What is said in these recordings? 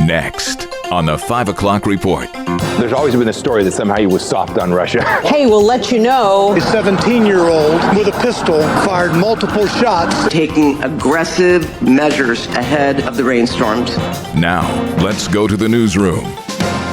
Next on the 5 o'clock report. There's always been a story that somehow he was soft on Russia. Hey, we'll let you know. A 17-year-old with a pistol fired multiple shots. Taking aggressive measures ahead of the rainstorms. Now, let's go to the newsroom.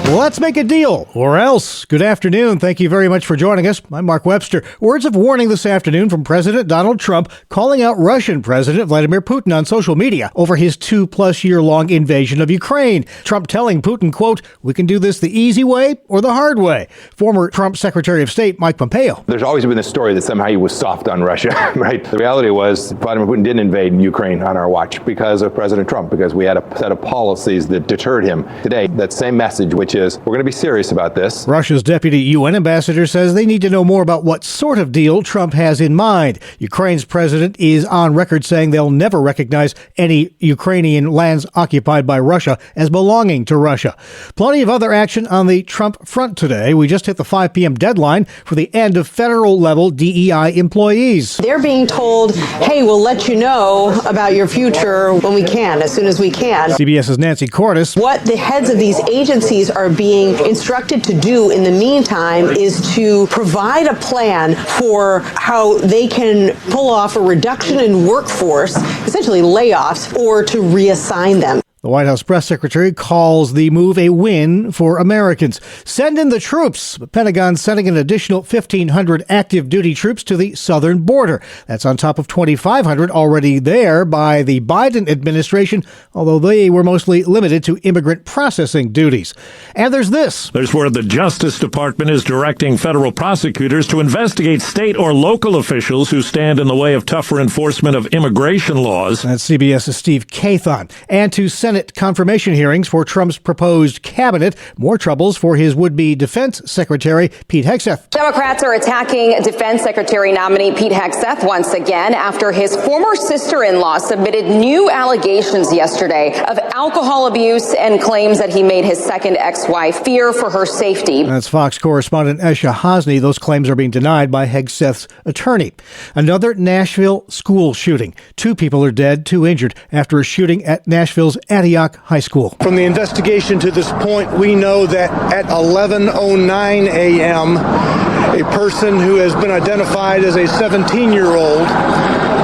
Let's make a deal, or else. Good afternoon. Thank you very much for joining us. I'm Mark Webster. Words of warning this afternoon from President Donald Trump calling out Russian President Vladimir Putin on social media over his 2+ year-long invasion of Ukraine. Trump telling Putin, quote, "We can do this the easy way or the hard way." Former Trump Secretary of State Mike Pompeo. There's always been a story that somehow he was soft on Russia, right? The reality was Vladimir Putin didn't invade Ukraine on our watch because of President Trump, because we had a set of policies that deterred him. Today, that same message, which is we're going to be serious about this. Russia's deputy UN ambassador says they need to know more about what sort of deal Trump has in mind. Ukraine's president is on record saying they'll never recognize any Ukrainian lands occupied by Russia as belonging to Russia. Plenty of other action on the Trump front today. We just hit the 5 p.m. deadline for the end of federal-level DEI employees. They're being told, hey, we'll let you know about your future when we can, as soon as we can. CBS's Nancy Cordes. What the heads of these agencies are being instructed to do in the meantime is to provide a plan for how they can pull off a reduction in workforce, essentially layoffs, or to reassign them. The White House press secretary calls the move a win for Americans. Send in the troops. The Pentagon sending an additional 1,500 active duty troops to the southern border. That's on top of 2,500 already there by the Biden administration, although they were mostly limited to immigrant processing duties. And there's this. There's where the Justice Department is directing federal prosecutors to investigate state or local officials who stand in the way of tougher enforcement of immigration laws. That's CBS's Steve Cathon. And to Senate confirmation hearings for Trump's proposed cabinet. More troubles for his would-be defense secretary, Pete Hegseth. Democrats are attacking Defense Secretary nominee Pete Hegseth once again after his former sister-in-law submitted new allegations yesterday of alcohol abuse and claims that he made his second ex-wife fear for her safety. That's Fox correspondent Esha Hosni. Those claims are being denied by Hegseth's attorney. Another Nashville school shooting. 2 people are dead, 2 injured after a shooting at Nashville's Antioch High School. From the investigation to this point, we know that at 11:09 a.m., a person who has been identified as a 17-year-old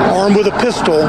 armed with a pistol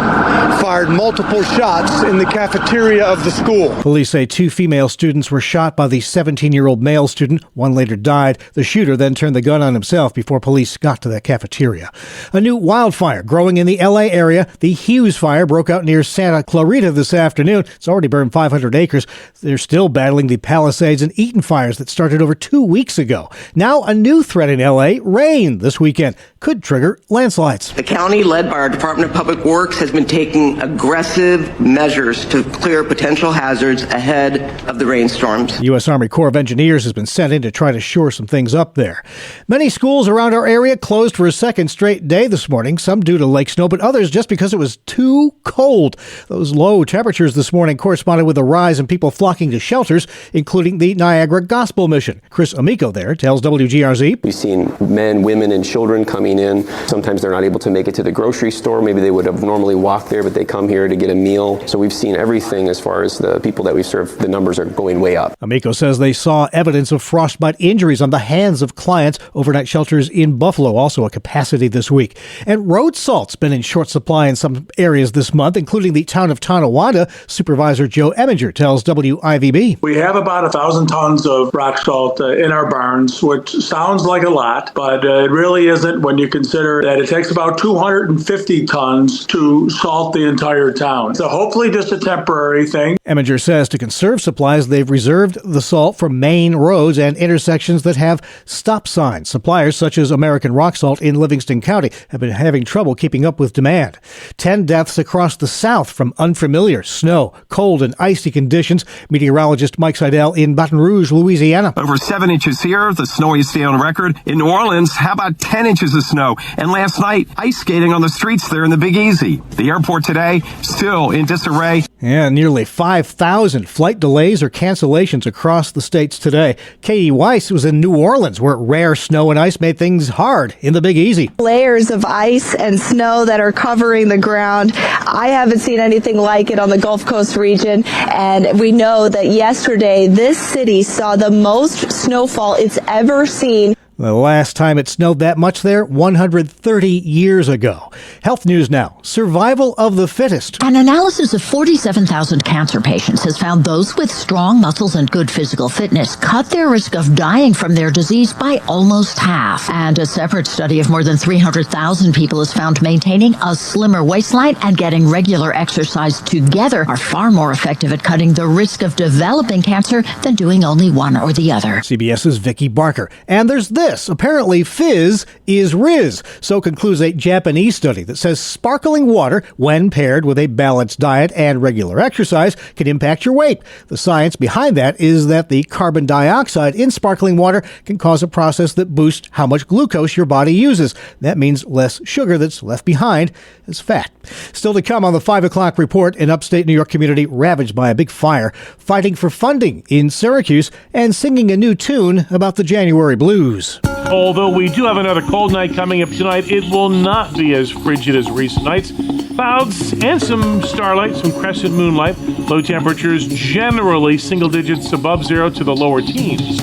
fired multiple shots in the cafeteria of the school. Police say 2 female students were shot by the 17-year-old male student. One later died. The shooter then turned the gun on himself before police got to that cafeteria. A new wildfire growing in the L.A. area. The Hughes fire broke out near Santa Clarita this afternoon. It's already burned 500 acres. They're still battling the Palisades and Eaton fires that started over 2 weeks ago. Now a new threat in L.A. Rain this weekend could trigger landslides. The county, led by our Department of Public Works, has been taking aggressive measures to clear potential hazards ahead of the rainstorms. The U.S. Army Corps of Engineers has been sent in to try to shore some things up there. Many schools around our area closed for a second straight day this morning, some due to lake snow, but others just because it was too cold. Those low temperatures this morning corresponded with a rise in people flocking to shelters, including the Niagara Gospel Mission. Chris Amico there tells WGRZ. We've seen men, women, and children coming in. Sometimes they're not able to make it to the grocery store. Maybe they would have normally walked there, but they come here to get a meal. So we've seen everything as far as the people that we serve. The numbers are going way up. Amico says they saw evidence of frostbite injuries on the hands of clients. Overnight shelters in Buffalo also a capacity this week. And road salt's been in short supply in some areas this month, including the town of Tonawanda. Supervisor Joe Eminger tells WIVB. We have about 1,000 tons of rock salt in our barns, which sounds like a lot, but it really isn't when you consider that it takes about 250 tons to salt the entire town. So hopefully just a temporary thing. Eminger says to conserve supplies, they've reserved the salt for main roads and intersections that have stop signs. Suppliers such as American Rock Salt in Livingston County have been having trouble keeping up with demand. 10 deaths across the South from unfamiliar snow, cold, and icy conditions. Meteorologist Mike Seidel in Baton Rouge, Louisiana. Over 7 inches here, the snowiest day on record. In New Orleans, how about 10 inches of snow? And last night, ice skating on the streets there in the Big Easy. The airport today, still in disarray. Yeah, nearly 5,000 flight delays or cancellations across the states today. Katie Weiss was in New Orleans, where rare snow and ice made things hard in the Big Easy. Layers of ice and snow that are covering the ground. I haven't seen anything like it on the Gulf Coast region, and we know that yesterday this city saw the most snowfall it's ever seen. The last time it snowed that much there, 130 years ago. Health news now. Survival of the fittest. An analysis of 47,000 cancer patients has found those with strong muscles and good physical fitness cut their risk of dying from their disease by almost half. And a separate study of more than 300,000 people has found maintaining a slimmer waistline and getting regular exercise together are far more effective at cutting the risk of developing cancer than doing only one or the other. CBS's Vicki Barker. And there's this. Apparently, fizz is riz. So concludes a Japanese study that says sparkling water, when paired with a balanced diet and regular exercise, can impact your weight. The science behind that is that the carbon dioxide in sparkling water can cause a process that boosts how much glucose your body uses. That means less sugar that's left behind as fat. Still to come on the 5 o'clock report, an upstate New York community ravaged by a big fire, fighting for funding in Syracuse, and singing a new tune about the January blues. Although we do have another cold night coming up tonight, it will not be as frigid as recent nights. Clouds and some starlight, some crescent moonlight. Low temperatures generally single digits above zero to the lower teens.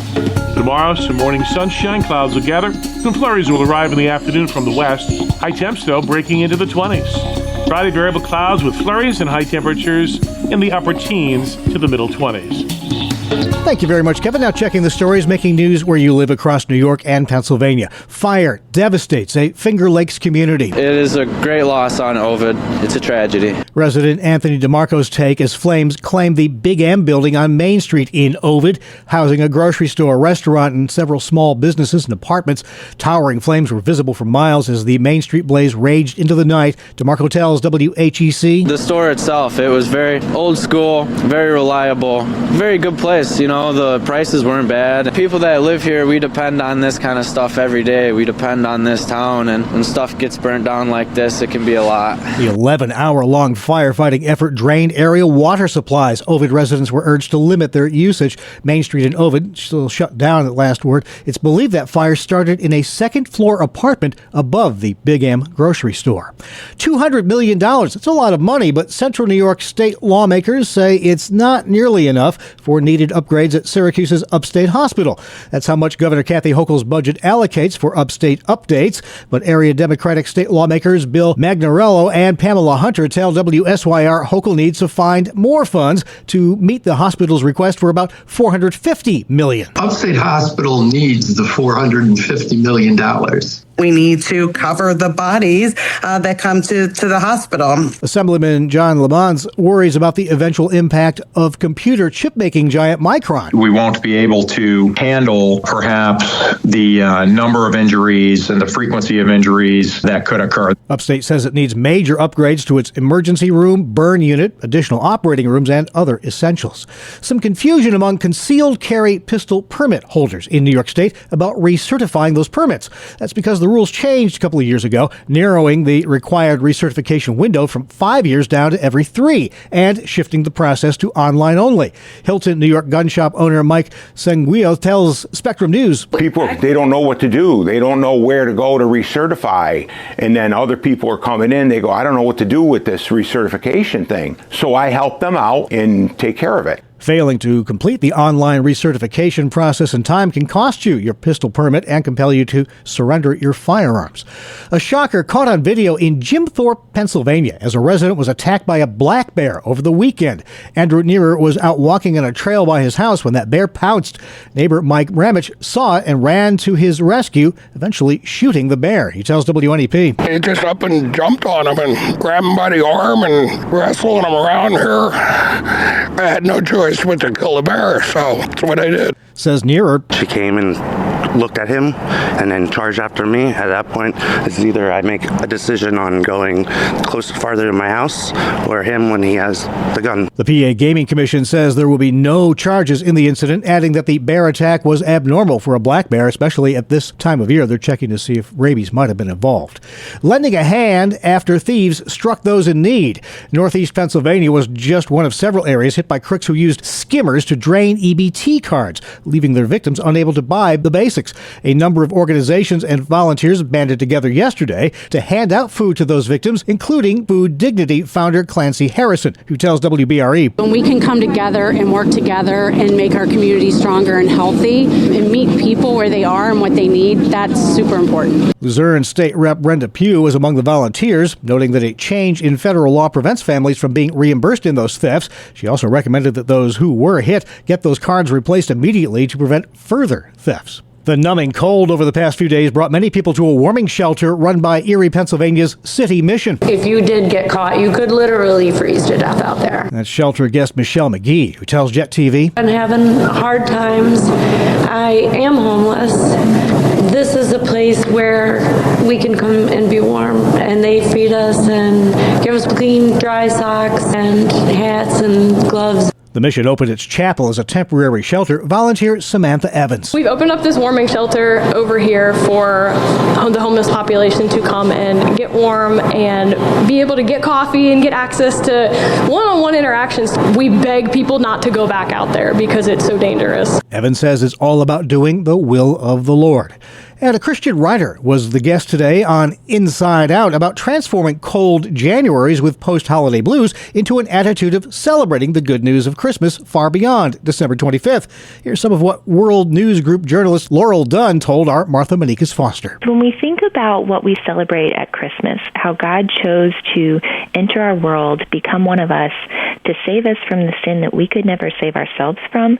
Tomorrow, some morning sunshine, clouds will gather. Some flurries will arrive in the afternoon from the west. High temps, though, breaking into the 20s. Friday, variable clouds with flurries and high temperatures in the upper teens to the middle 20s. Thank you very much, Kevin. Now checking the stories making news where you live across New York and Pennsylvania. Fire devastates a Finger Lakes community. It is a great loss on Ovid. It's a tragedy. Resident Anthony DeMarco's take as flames claim the Big M building on Main Street in Ovid, housing a grocery store, restaurant, and several small businesses and apartments. Towering flames were visible for miles as the Main Street blaze raged into the night. DeMarco tells WHEC. The store itself, it was very old school, very reliable, very good place. You know, the prices weren't bad. People that live here, we depend on this kind of stuff every day. We depend on this town, and when stuff gets burnt down like this, it can be a lot. The 11-hour-long firefighting effort drained area water supplies. Ovid residents were urged to limit their usage. Main Street in Ovid still shut down at last word. It's believed that fire started in a second-floor apartment above the Big M grocery store. $200 million. It's a lot of money, but Central New York state lawmakers say it's not nearly enough for needed upgrades at Syracuse's Upstate Hospital. That's how much Governor Kathy Hochul's budget allocates for upstate updates. But area Democratic state lawmakers Bill Magnarello and Pamela Hunter tell WSYR Hochul needs to find more funds to meet the hospital's request for about $450 million. Upstate Hospital needs the $450 million. We need to cover the bodies that come to the hospital. Assemblyman John Lamons worries about the eventual impact of computer chip-making giant Micron. We won't be able to handle perhaps the number of injuries and the frequency of injuries that could occur. Upstate says it needs major upgrades to its emergency room, burn unit, additional operating rooms, and other essentials. Some confusion among concealed carry pistol permit holders in New York State about recertifying those permits. That's because the rules changed a couple of years ago, narrowing the required recertification window from 5 years down to every 3, and shifting the process to online only. Hilton, New York gun shop owner Mike Sanguio tells Spectrum News. People, they don't know what to do. They don't know where to go to recertify. And then other people are coming in, they go, I don't know what to do with this recertification thing. So I help them out and take care of it. Failing to complete the online recertification process in time can cost you your pistol permit and compel you to surrender your firearms. A shocker caught on video in Jim Thorpe, Pennsylvania, as a resident was attacked by a black bear over the weekend. Andrew Nearer was out walking on a trail by his house when that bear pounced. Neighbor Mike Ramich saw it and ran to his rescue, eventually shooting the bear. He tells WNEP. He just up and jumped on him and grabbed him by the arm and wrestling him around here. I had no choice but to kill the bear, so that's what I did. Says Nearer. She came and looked at him and then charged after me. At that point, it's either I make a decision on going farther to my house or him when he has the gun. The PA Gaming Commission says there will be no charges in the incident, adding that the bear attack was abnormal for a black bear, especially at this time of year. They're checking to see if rabies might have been involved. Lending a hand after thieves struck those in need. Northeast Pennsylvania was just one of several areas hit by crooks who used skimmers to drain EBT cards, leaving their victims unable to buy the basics. A number of organizations and volunteers banded together yesterday to hand out food to those victims, including Food Dignity founder Clancy Harrison, who tells WBRE. When we can come together and work together and make our community stronger and healthy and meet people where they are and what they need, that's super important. Luzerne State Rep Brenda Pugh was among the volunteers, noting that a change in federal law prevents families from being reimbursed in those thefts. She also recommended that those who were hit get those cards replaced immediately to prevent further thefts. The numbing cold over the past few days brought many people to a warming shelter run by Erie, Pennsylvania's City Mission. If you did get caught, you could literally freeze to death out there. That's shelter guest Michelle McGee, who tells Jet TV. I'm having hard times. I am homeless. This is a place where we can come and be warm, and they feed us and give us clean, dry socks and hats and gloves. The mission opened its chapel as a temporary shelter. Volunteer Samantha Evans. We've opened up this warming shelter over here for the homeless population to come and get warm and be able to get coffee and get access to one-on-one interactions. We beg people not to go back out there because it's so dangerous. Evans says it's all about doing the will of the Lord. And a Christian writer was the guest today on Inside Out about transforming cold Januaries with post-holiday blues into an attitude of celebrating the good news of Christmas far beyond December 25th. Here's some of what World News Group journalist Laurel Dunn told our Martha Manikas Foster. When we think about what we celebrate at Christmas, how God chose to enter our world, become one of us, to save us from the sin that we could never save ourselves from,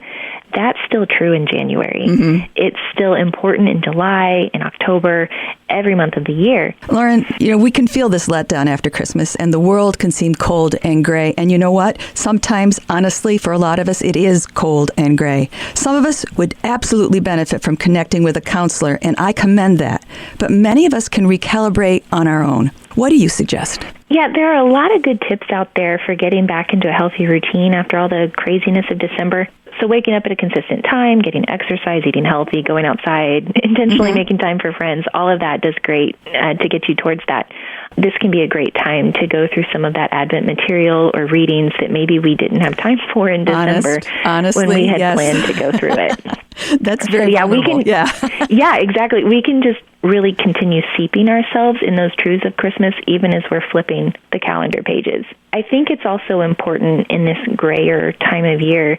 that's still true in January. Mm-hmm. It's still important in July, in October, every month of the year. Lauren, we can feel this letdown after Christmas, and the world can seem cold and gray. And you know what? Sometimes, honestly, for a lot of us, it is cold and gray. Some of us would absolutely benefit from connecting with a counselor, and I commend that. But many of us can recalibrate on our own. What do you suggest? Yeah, there are a lot of good tips out there for getting back into a healthy routine after all the craziness of December. So waking up at a consistent time, getting exercise, eating healthy, going outside, intentionally making time for friends, all of that does great to get you towards that. This can be a great time to go through some of that Advent material or readings that maybe we didn't have time for in December honestly, when we had yes. planned to go through it. That's very vulnerable. Yeah, exactly. We can just really continue seeping ourselves in those truths of Christmas even as we're flipping the calendar pages. I think it's also important in this grayer time of year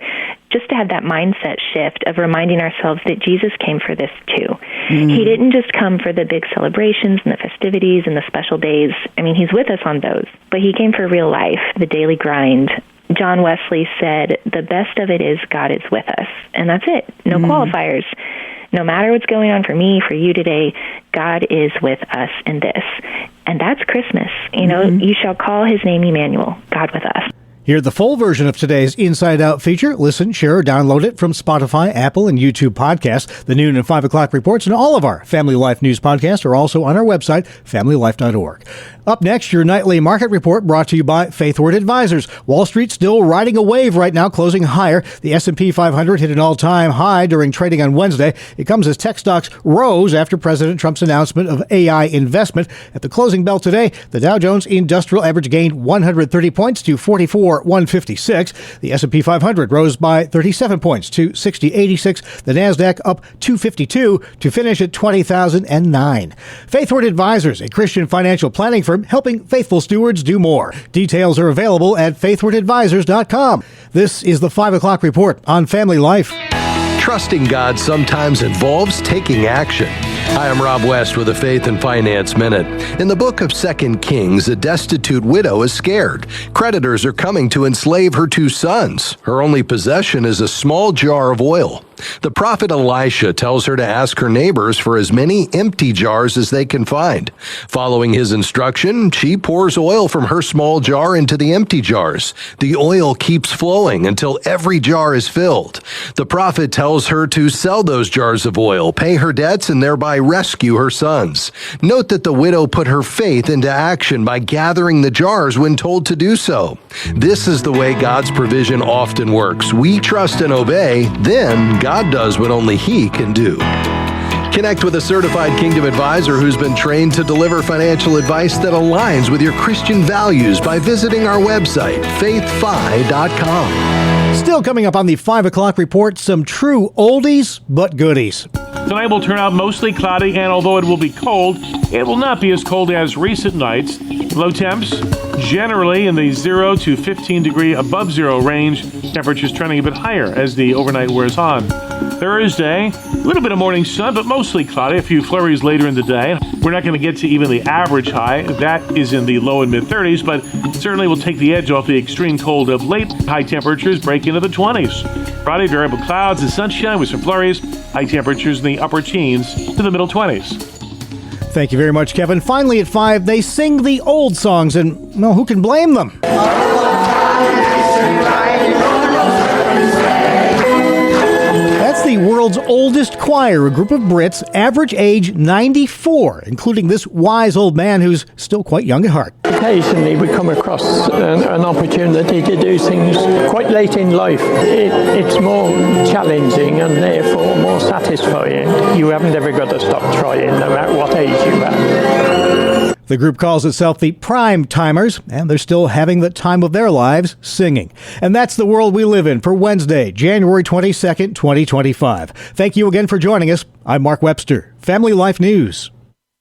just to have that mindset shift of reminding ourselves that Jesus came for this too. Mm. He didn't just come for the big celebrations and the festivities and the special days. I mean, he's with us on those, but he came for real life, the daily grind. John Wesley said, the best of it is God is with us. And that's it. No qualifiers. No matter what's going on for me, for you today, God is with us in this. And that's Christmas. You shall call his name Emmanuel, God with us. Hear the full version of today's Inside Out feature. Listen, share, or download it from Spotify, Apple, and YouTube podcasts. The noon and 5 o'clock reports and all of our Family Life News podcasts are also on our website, familylife.org. Up next, your nightly market report brought to you by Faithward Advisors. Wall Street still riding a wave right now, closing higher. The S&P 500 hit an all-time high during trading on Wednesday. It comes as tech stocks rose after President Trump's announcement of AI investment. At the closing bell today, the Dow Jones Industrial Average gained 130 points to 44,156. The S&P 500 rose by 37 points to 60,86. The NASDAQ up 252 to finish at 20,009. Faithward Advisors, a Christian financial planning firm helping faithful stewards do more. Details are available at faithwardadvisors.com. This is the 5 o'clock report on Family Life. Trusting God sometimes involves taking action. Hi, I'm Rob West with a Faith and Finance Minute. In the book of 2 Kings, a destitute widow is scared. Creditors are coming to enslave her 2 sons. Her only possession is a small jar of oil. The prophet Elisha tells her to ask her neighbors for as many empty jars as they can find. Following his instruction, she pours oil from her small jar into the empty jars. The oil keeps flowing until every jar is filled. The prophet tells her to sell those jars of oil, pay her debts, and thereby rescue her sons. Note that the widow put her faith into action by gathering the jars when told to do so. This is the way God's provision often works. We trust and obey, then God does what only He can do. Connect with a certified Kingdom advisor who's been trained to deliver financial advice that aligns with your Christian values by visiting our website, faithfi.com. Still coming up on the 5 o'clock report, some true oldies but goodies. Tonight will turn out mostly cloudy, and although it will be cold, it will not be as cold as recent nights. Low temps generally in the 0 to 15 degree above zero range. Temperatures trending a bit higher as the overnight wears on. Thursday, a little bit of morning sun, but mostly cloudy. A few flurries later in the day. We're not going to get to even the average high. That is in the low and mid 30s, but certainly will take the edge off the extreme cold of late. High temperatures break into the 20s. Friday, variable clouds and sunshine with some flurries. High temperatures in the upper teens to the middle 20s. Thank you very much, Kevin. Finally at 5, they sing the old songs, and, well, who can blame them? That's the world's oldest choir, a group of Brits, average age 94, including this wise old man who's still quite young at heart. Occasionally we come across an opportunity to do things quite late in life. It's more challenging and therefore more satisfying. You haven't ever got to stop trying, no matter what age you are. The group calls itself the Prime Timers, and they're still having the time of their lives singing. And that's the world we live in for Wednesday, January 22nd, 2025. Thank you again for joining us. I'm Mark Webster, Family Life News.